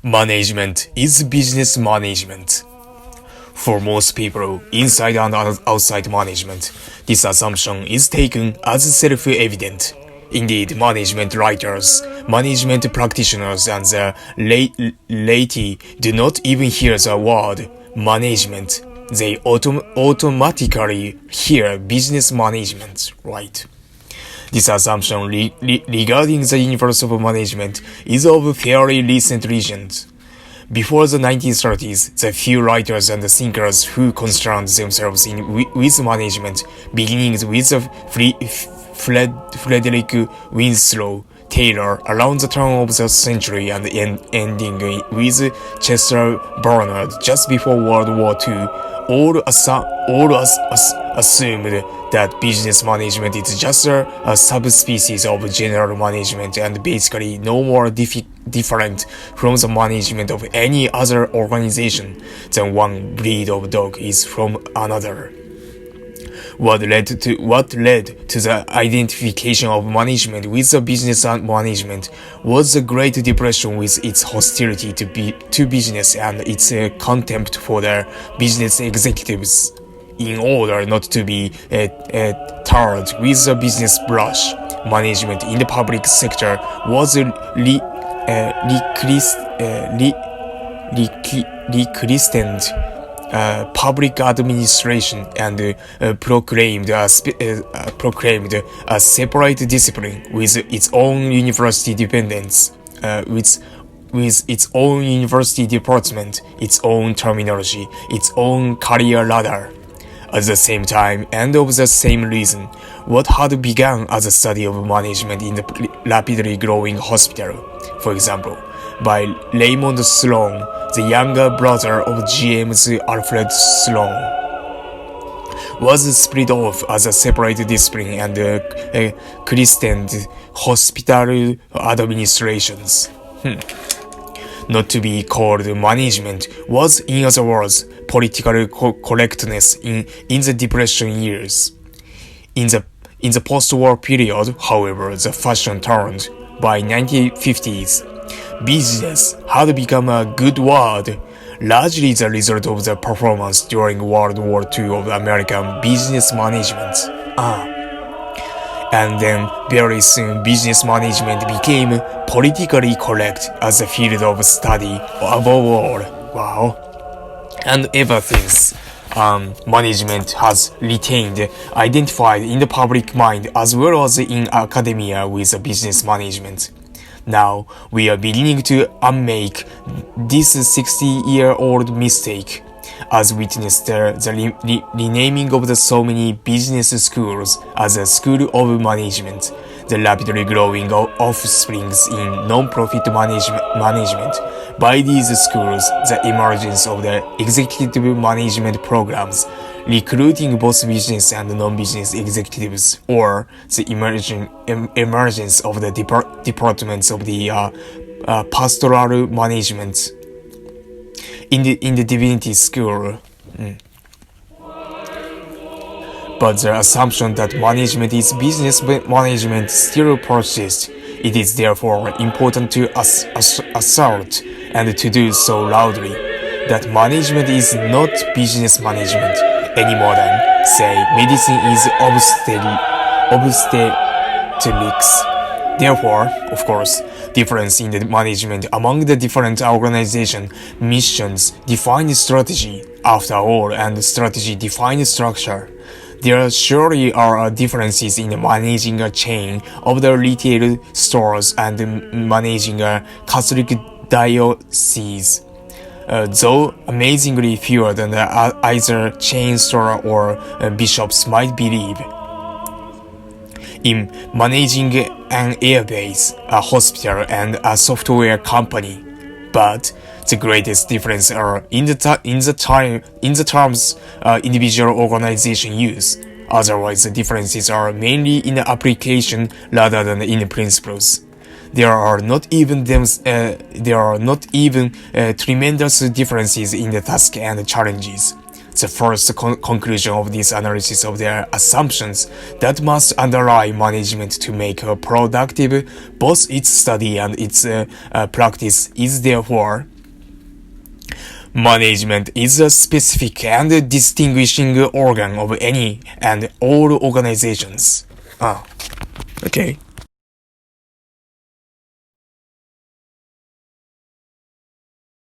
Management is business management. For most people, inside and outside management, this assumption is taken as self-evident. Indeed, management writers, management practitioners, and the laity do not even hear the word management. They automatically hear business management, right? This assumption regarding the universe of management is of fairly recent origins. Before the 1930s, the few writers and thinkers who concerned themselves with management, beginning with Frederick Winslow Taylor around the turn of the century and ending with Chester Barnard just before World War II, all assumed that business management is just a subspecies of general management and basically no more different from the management of any other organization than one breed of dog is from another. What led to the identification of management with the business management was the Great Depression with its hostility to business and its contempt for the business executives. In order not to be tarred with the business brush, management in the public sector was rechristened public administration and proclaimed a separate discipline with its own university dependence, with its own university department, its own terminology, its own career ladder. At the same time, and of the same reason, what had begun as a study of management in the rapidly growing hospital, for example, by Raymond Sloan, the younger brother of GM's Alfred Sloan, was split off as a separate discipline and christened hospital administrations. Not to be called management was, in other words, political correctness in the Depression years. In the post-war period, however, the fashion turned. By 1950s, business had become a good word, largely the result of the performance during World War II of American business management. And then very soon business management became politically correct as a field of study above all. Wow. And ever since, management has retained, identified in the public mind as well as in academia with business management. Now, we are beginning to unmake this 60-year-old mistake, as witnessed the renaming of the so many business schools as a school of management, the rapidly growing offsprings in non-profit management. By these schools, the emergence of the executive management programs, recruiting both business and non-business executives, or the emergence of the departments of the pastoral management in the divinity school. But the assumption that management is business management still persists. It is therefore important to assert, and to do so loudly, that management is not business management any more than, say, medicine is obstetrics. Therefore, of course, difference in the management among the different organization missions define strategy, after all, and strategy define structure. There surely are differences in managing a chain of the retail stores and managing a Catholic diocese, though amazingly fewer than either chain store or bishops might believe. In managing an airbase, a hospital, and a software company, but the greatest difference are in the terms individual organization use. Otherwise, the differences are mainly in the application rather than in the principles. There are not even tremendous differences in the task and challenges. The first conclusion of this analysis of their assumptions that must underlie management to make a productive both its study and its practice is therefore management is a specific and distinguishing organ of any and all organizations. Okay.